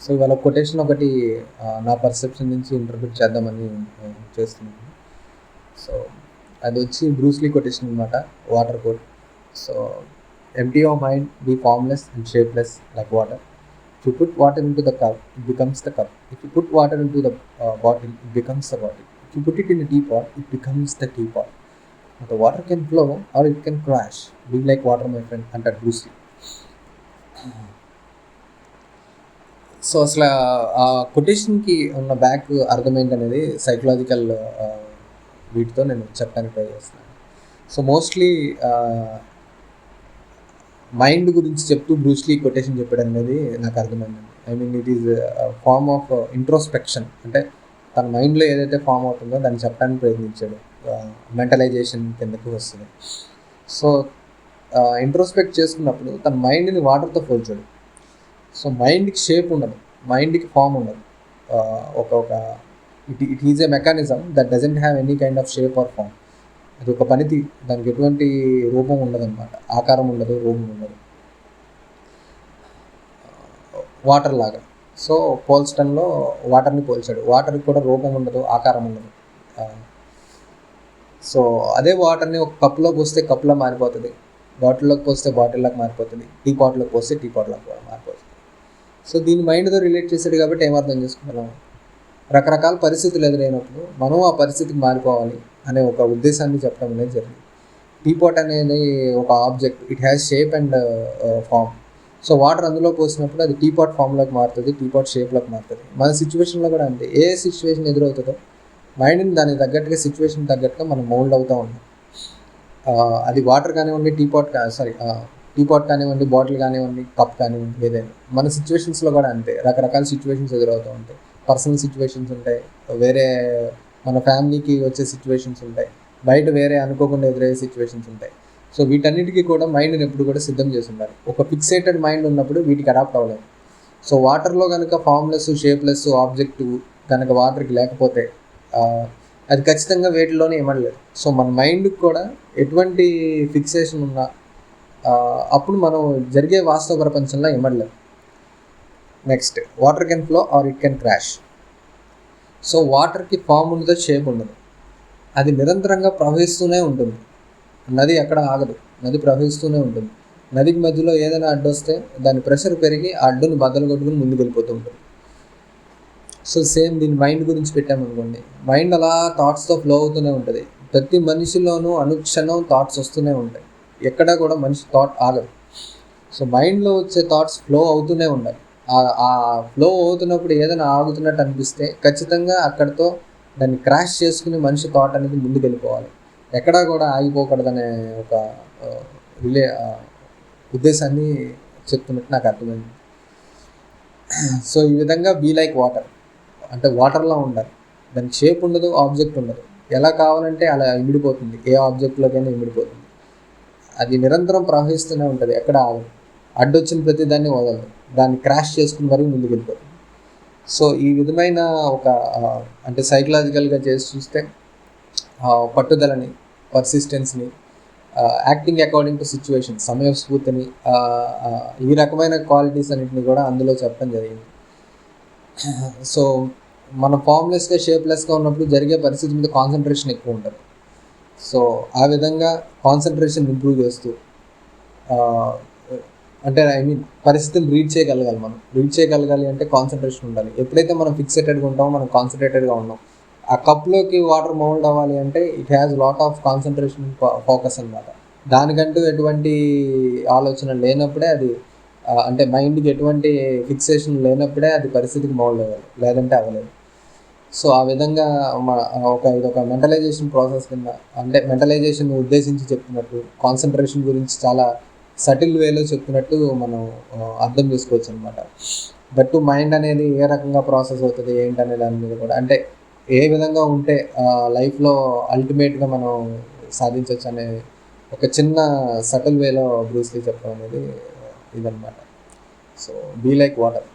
So ఇవాళ quotation ఒకటి నా పర్సెప్షన్ నుంచి ఇంటర్ప్రిట్ చేద్దామని చేస్తున్నాను. సో అది వచ్చి బ్రూస్లీ కొటేషన్ అనమాట, water quote. So empty your mind, be formless and shapeless like water. If you put water into the cup, it becomes the cup. If you put water into the bottle, it becomes the bottle. If you put it in a teapot, it becomes the teapot. The water can flow or it can crash. Be like water, my friend, అంటాడు Bruce Lee. So అసలు ఆ కొటేషన్కి ఉన్న back అర్థం ఏంటనేది psychological వీటితో నేను చెప్పడానికి try చేస్తున్నాను. సో మోస్ట్లీ మైండ్ గురించి చెప్తూ బ్రూస్లీ కొటేషన్ చెప్పడం అనేది నాకు అర్థమైంది. I mean it is form of introspection. అంటే తన మైండ్లో ఏదైతే ఫామ్ అవుతుందో దాన్ని చెప్పడానికి ప్రయత్నించాడు. మెంటలైజేషన్ కిందకి వస్తుంది. సో ఇంట్రోస్పెక్ట్ చేసుకున్నప్పుడు తన మైండ్ని వాటర్తో పోల్చాడు. సో మైండ్కి షేప్ ఉండదు, మైండ్కి ఫామ్ ఉండదు. ఒక it is a mechanism that doesn't have any kind of shape or form. అది ఒక పనితి, దానికి ఎటువంటి రూపం ఉండదు అనమాట, ఆకారం ఉండదు, రూపం ఉండదు. వాటర్ లాగా. సో పోల్స్టన్లో వాటర్ని పోల్చాడు. వాటర్కి కూడా రూపం ఉండదు, ఆకారం ఉండదు. సో అదే వాటర్ని ఒక కప్లో పోస్తే కప్లో మారిపోతుంది, బాటిల్లోకి పోస్తే బాటిల్లోకి మారిపోతుంది, టీ పాట్లోకి పోస్తే టీ పాట్లోకి కూడా మారిపోతుంది. సో దీని మైండ్తో రిలేట్ చేశాడు కాబట్టి ఏమర్థం చేసుకుంటున్నాం, రకరకాల పరిస్థితులు ఎదురైనప్పుడు మనం ఆ పరిస్థితికి మారిపోవాలి అనే ఒక ఉద్దేశాన్ని చెప్పడం అనేది జరిగింది. టీపాట్ అనేది ఒక object, it has shape and form. So water అందులో పోసినప్పుడు అది టీపాట్ ఫామ్లోకి మారుతుంది, టీపాట్ షేప్లోకి మారుతుంది. మన సిచ్యువేషన్లో కూడా అంతే. ఏ సిచ్యువేషన్ ఎదురవుతుందో మైండ్ని దానికి తగ్గట్టుగా, సిచ్యువేషన్ తగ్గట్టుగా మనం మౌల్డ్ అవుతూ ఉంటాం. అది వాటర్ కానివ్వండి, టీపాట్ కానివ్వండి, బాటిల్ కానివ్వండి, కప్ కానివ్వండి, ఏదైనా మన సిచ్యువేషన్స్లో కూడా అంతే. రకరకాల సిచ్యువేషన్స్ ఎదురవుతూ ఉంటాయి. పర్సనల్ సిచ్యువేషన్స్ ఉంటాయి, వేరే మన ఫ్యామిలీకి వచ్చే సిచ్యువేషన్స్ ఉంటాయి, బయట వేరే అనుకోకుండా ఎదురయ్యే సిచ్యువేషన్స్ ఉంటాయి. సో వీటన్నిటికీ కూడా మైండ్ని ఎప్పుడు కూడా సిద్ధం చేసి ఉండాలి. ఒక ఫిక్సేటెడ్ మైండ్ ఉన్నప్పుడు వీటికి అడాప్ట్ అవ్వలేము. సో వాటర్లో కనుక ఫామ్లెస్, షేప్లెస్ ఆబ్జెక్టు కనుక వాటర్కి లేకపోతే అది ఖచ్చితంగా వేటిలోనే ఇమడలేదు. సో మన మైండ్కి కూడా ఎటువంటి ఫిక్సేషన్ ఉన్నా అప్పుడు మనం జరిగే వాస్తవ ప్రపంచంలో ఇమడలేము. Next, water can flow or it can crash. So వాటర్కి ఫామ్ ఉండదు, షేప్ ఉండదు, అది నిరంతరంగా ప్రవహిస్తూనే ఉంటుంది. నది ఎక్కడ ఆగదు, నది ప్రవహిస్తూనే ఉంటుంది. నదికి మధ్యలో ఏదైనా అడ్డు వస్తే దాని ప్రెషర్ పెరిగి ఆ అడ్డుని బద్దలు కొట్టుకుని ముందుకు వెళ్ళిపోతూ ఉంటుంది. సో సేమ్ దీని మైండ్ గురించి పెట్టామనుకోండి, మైండ్ అలా థాట్స్తో ఫ్లో అవుతూనే ఉంటుంది. ప్రతి మనిషిలోనూ అనుక్షణం థాట్స్ వస్తూనే ఉంటాయి, ఎక్కడా కూడా మనిషి థాట్ ఆగదు. సో మైండ్లో వచ్చే థాట్స్ ఫ్లో అవుతూనే ఉండాలి. ఆ ఫ్లో అవుతున్నప్పుడు ఏదైనా ఆగుతున్నట్టు అనిపిస్తే ఖచ్చితంగా అక్కడితో దాన్ని క్రాష్ చేసుకుని మనిషి థాట్ అనేది ముందుకు వెళ్ళిపోవాలి, ఎక్కడా కూడా ఆగిపోకూడదనే ఒక ఉద్దేశాన్ని చెప్తున్నట్టు నాకు అర్థమైంది. సో ఈ విధంగా బీ లైక్ వాటర్ అంటే వాటర్లో ఉండాలి. దానికి షేప్ ఉండదు, ఆబ్జెక్ట్ ఉండదు, ఎలా కావాలంటే అలా ఇమిడిపోతుంది, ఏ ఆబ్జెక్ట్లోకైనా ఇమిడిపోతుంది. అది నిరంతరం ప్రవహిస్తూనే ఉంటుంది, ఎక్కడ ఆగదు. అడ్డొచ్చిన ప్రతి దాన్ని వదలదు, దాన్ని క్రాష్ చేసుకుని మరీ ముందుకు వెళ్ళిపోతుంది. సో ఈ విధమైన ఒక అంటే సైకలాజికల్గా చేసి చూస్తే పట్టుదలని, పర్సిస్టెన్స్ని, యాక్టింగ్ అకార్డింగ్ టు సిచ్యువేషన్, సమయస్ఫూర్తిని, ఈ రకమైన క్వాలిటీస్ అన్నింటినీ కూడా అందులో చెప్పడం జరిగింది. సో మనం ఫామ్లెస్గా, షేప్లెస్గా ఉన్నప్పుడు జరిగే పరిస్థితి మీద కాన్సన్ట్రేషన్ ఎక్కువ ఉంటుంది. సో ఆ విధంగా కాన్సన్ట్రేషన్ ఇంప్రూవ్ చేస్తూ అంటే పరిస్థితిని రీడ్ చేయగలగాలి. మనం రీడ్ చేయగలగాలి అంటే కాన్సన్ట్రేషన్ ఉండాలి. ఎప్పుడైతే మనం ఫిక్సేటెడ్గా ఉంటామో, మనం కాన్సన్ట్రేటెడ్గా ఉన్నాం. ఆ కప్లోకి వాటర్ మౌల్డ్ అవ్వాలి అంటే it has lot of concentration, focus అనమాట. దానికంటూ ఎటువంటి ఆలోచన లేనప్పుడే అది అంటే మైండ్కి ఎటువంటి ఫిక్సేషన్ లేనప్పుడే అది పరిస్థితికి మౌల్డ్ అవ్వాలి, లేదంటే అవ్వలేదు. సో ఆ విధంగా ఇదొక మెంటలైజేషన్ ప్రాసెస్ కింద, అంటే మెంటలైజేషన్ ఉద్దేశించి చెప్తున్నట్టు, కాన్సన్ట్రేషన్ గురించి చాలా సటిల్ వేలో చెప్తున్నట్టు మనం అర్థం చేసుకోవచ్చు అనమాట. బట్ మైండ్ అనేది ఏ రకంగా ప్రాసెస్ అవుతుంది ఏంటనే దాని మీద కూడా, అంటే ఏ విధంగా ఉంటే లైఫ్లో అల్టిమేట్గా మనం సాధించవచ్చు అనే ఒక చిన్న సటిల్ వేలో బ్రూస్లీ చెప్పడం అనేది ఇదన్నమాట. So be like water.